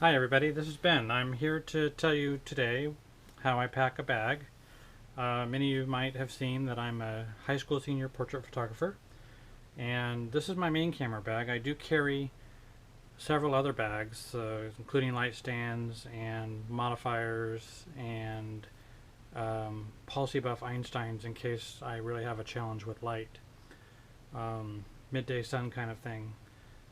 Hi everybody, this is Ben. I'm here to tell you today how I pack a bag. Many of you might have seen that I'm a high school senior portrait photographer, and this is my main camera bag. I do carry several other bags, including light stands and modifiers and Policy Buff Einsteins in case I really have a challenge with light. Midday sun kind of thing.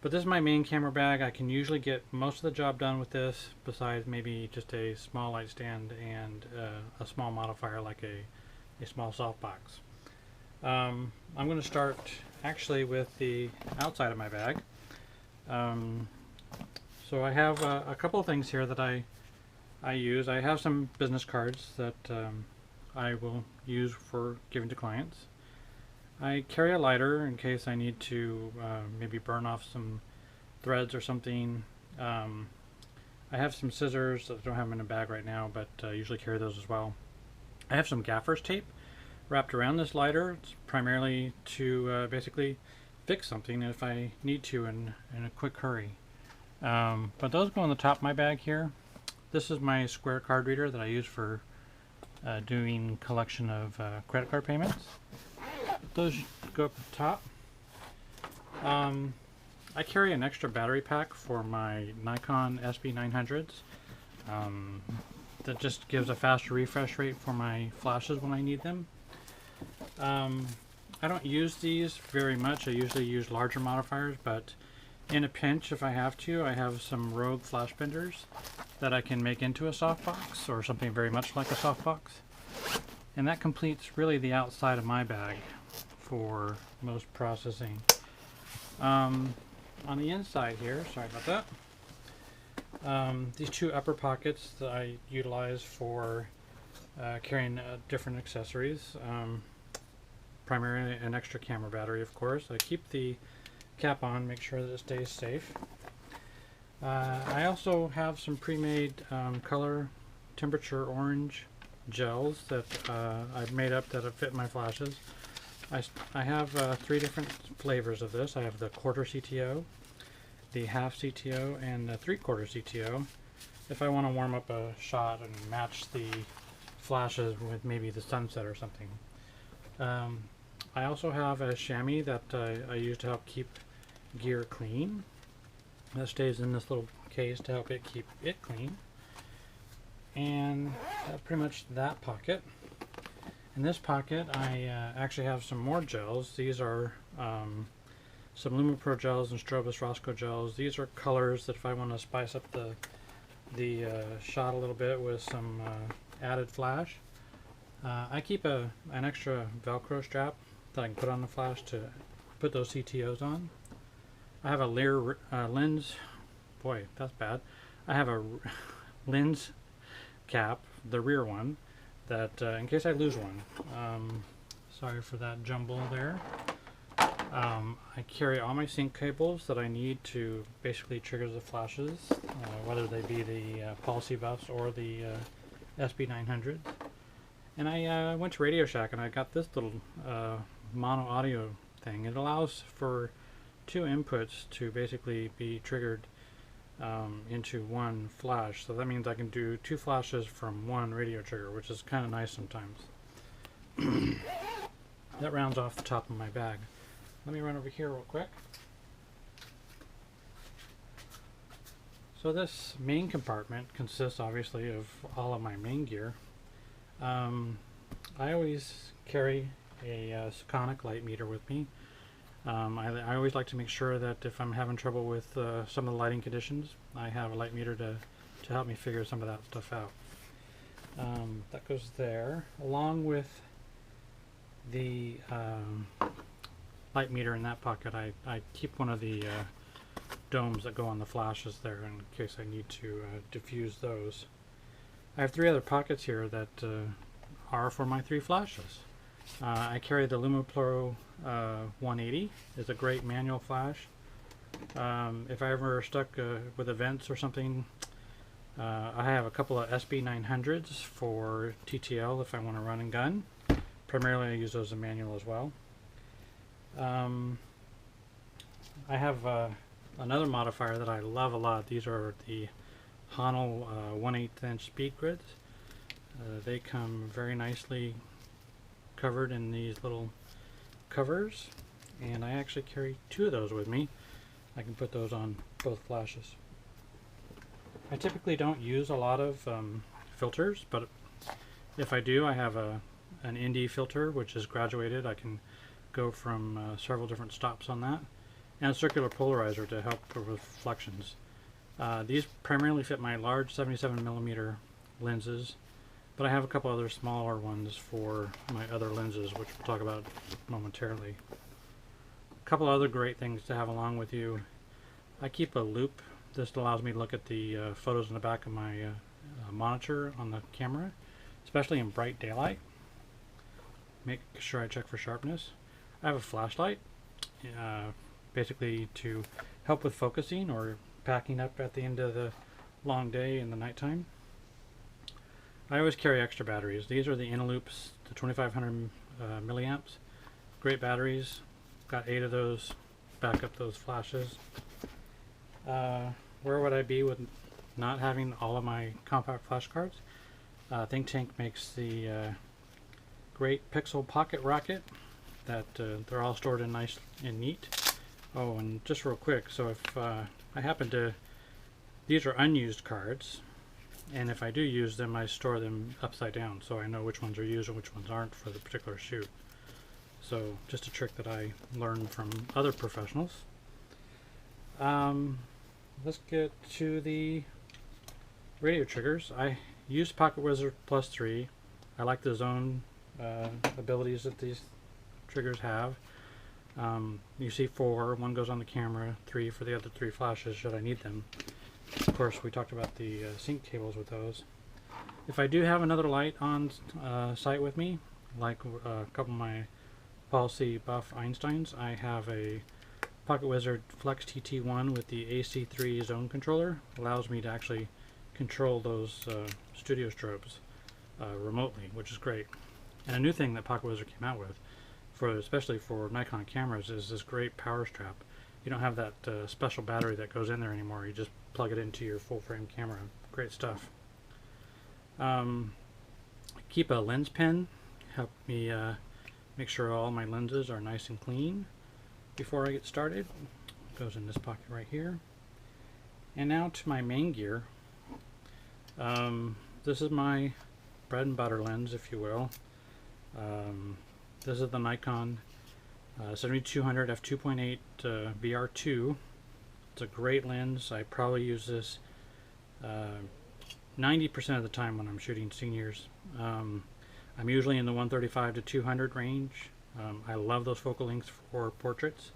But this is my main camera bag. I can usually get most of the job done with this, besides maybe just a small light stand and a small modifier like a small softbox. I'm going to start actually with the outside of my bag. Um, so I have a couple of things here that I use. I have some business cards that I will use for giving to clients. I carry a lighter in case I need to maybe burn off some threads or something. I have some scissors. I don't have them in a bag right now, but usually carry those as well. I have some gaffer's tape wrapped around this lighter. It's primarily to basically fix something if I need to in a quick hurry. But those go on the top of my bag here. This is my square card reader that I use for doing collection of credit card payments. Those go up at the top. I carry an extra battery pack for my Nikon SB900s. That just gives a faster refresh rate for my flashes when I need them. I don't use these very much. I usually use larger modifiers, but in a pinch, if I have to, I have some Rogue flash benders that I can make into a softbox or something very much like a softbox. And that completes really the outside of my bag for most processing. On the inside here, sorry about that, these two upper pockets that I utilize for carrying different accessories, primarily an extra camera battery, of course. I keep the cap on, make sure that it stays safe. I also have some pre-made color temperature orange gels that I've made up that fit my flashes. I have 3 different flavors of this. I have the quarter CTO, the half CTO, and the 3/4 CTO. If I want to warm up a shot and match the flashes with maybe the sunset or something. I also have a chamois that I use to help keep gear clean. That stays in this little case to help it keep it clean. And pretty much that pocket. In this pocket, I actually have some more gels. These are some LumiPro gels and Strobus Rosco gels. These are colors that if I want to spice up the shot a little bit with some added flash. I keep an extra Velcro strap that I can put on the flash to put those CTOs on. I have a lens. Boy, that's bad. I have a lens cap, the rear one, that in case I lose one. Sorry for that jumble there. I carry all my sync cables that I need to basically trigger the flashes, whether they be the Policy Buffs or the SB900s. And I went to Radio Shack and I got this little mono audio thing. It allows for 2 inputs to basically be triggered into one flash. So that means I can do 2 flashes from one radio trigger, which is kind of nice sometimes. That rounds off the top of my bag. Let me run over here real quick. So this main compartment consists obviously of all of my main gear. I always carry a Sekonic light meter with me. I always like to make sure that if I'm having trouble with some of the lighting conditions, I have a light meter to help me figure some of that stuff out. That goes there, along with the light meter in that pocket. I keep one of the domes that go on the flashes there in case I need to diffuse those. I have 3 other pockets here that are for my 3 flashes. I carry the LumiPro 180. It's a great manual flash. If I ever stuck with events or something, I have a couple of SB900s for TTL if I want to run and gun. Primarily I use those in manual as well. I have another modifier that I love a lot. These are the Honel 1/8 inch speed grids. They come very nicely covered in these little covers, and I actually carry 2 of those with me. I can put those on both flashes. I typically don't use a lot of filters, but if I do, I have an ND filter which is graduated. I can go from several different stops on that, and a circular polarizer to help with reflections. These primarily fit my large 77mm lenses, but I have a couple other smaller ones for my other lenses, which we'll talk about momentarily. A couple other great things to have along with you. I keep a loupe. This allows me to look at the photos in the back of my monitor on the camera, especially in bright daylight. Make sure I check for sharpness. I have a flashlight, basically to help with focusing or packing up at the end of the long day in the nighttime. I always carry extra batteries. These are the Innoloups, the 2500 milliamps. Great batteries. Got 8 of those. Back up those flashes. Where would I be with not having all of my compact flash cards? Think Tank makes the great Pixel Pocket Rocket that they're all stored in nice and neat. Oh, and just real quick, so if I happen to, these are unused cards, and if I do use them, I store them upside down so I know which ones are used and which ones aren't for the particular shoot. So just a trick that I learned from other professionals. Let's get to the radio triggers. I use PocketWizard Plus 3. I like the zone abilities that these triggers have. You see 4, 1 goes on the camera, 3 for the other 3 flashes should I need them. Of course, we talked about the sync cables with those. If I do have another light on site with me, like a couple of my Paul C. Buff Einsteins, I have a PocketWizard Flex TT1 with the AC3 zone controller. Allows me to actually control those studio strobes remotely, which is great. And a new thing that PocketWizard came out with, especially for Nikon cameras, is this great power strap. You don't have that special battery that goes in there anymore. You just plug it into your full frame camera. Great stuff. Keep a lens pen. Help me make sure all my lenses are nice and clean before I get started. Goes in this pocket right here. And now to my main gear. This is my bread and butter lens, if you will. This is the Nikon 7200 f2.8 VR2. It's a great lens. I probably use this 90% of the time when I'm shooting seniors. I'm usually in the 135 to 200 range. I love those focal lengths for portraits.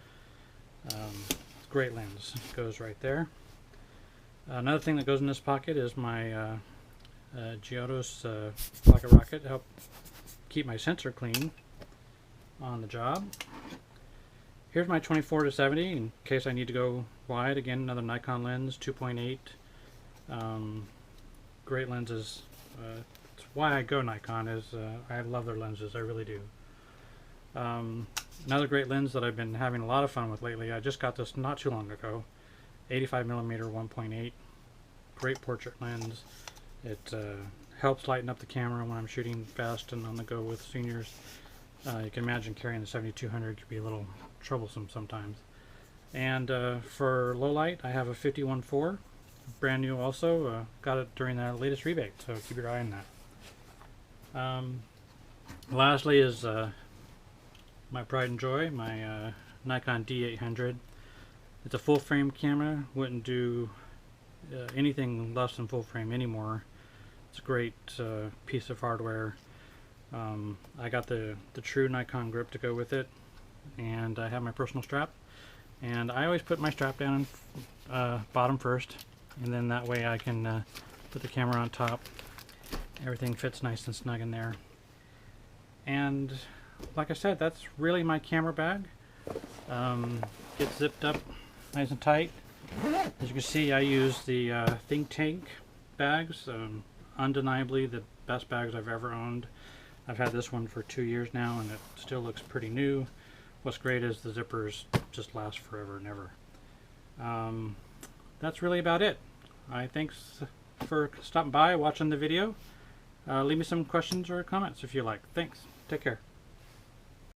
Great lens. It goes right there. Another thing that goes in this pocket is my Giotto's Pocket Rocket to help keep my sensor clean on the job. Here's my 24 to 70 in case I need to go wide. Again, another Nikon lens, 2.8. Great lenses. It's why I go Nikon, is I love their lenses. I really do. Another great lens that I've been having a lot of fun with lately. I just got this not too long ago. 85mm 1.8. Great portrait lens. It helps lighten up the camera when I'm shooting fast and on the go with seniors. You can imagine carrying the 7200 could be a little troublesome sometimes. And for low light, I have a 51.4, brand new also. Got it during the latest rebate, so keep your eye on that. Lastly is my pride and joy, my Nikon D800. It's a full frame camera. Wouldn't do anything less than full frame anymore. It's a great piece of hardware. I got the true Nikon grip to go with it, and I have my personal strap. And I always put my strap down bottom first, and then that way I can put the camera on top. Everything fits nice and snug in there. And like I said, that's really my camera bag. Gets zipped up nice and tight. As you can see, I use the Think Tank bags. Undeniably the best bags I've ever owned. I've had this one for 2 years now and it still looks pretty new. What's great is the zippers just last forever and ever. That's really about it. Thanks for stopping by, watching the video. Leave me some questions or comments if you like. Thanks. Take care.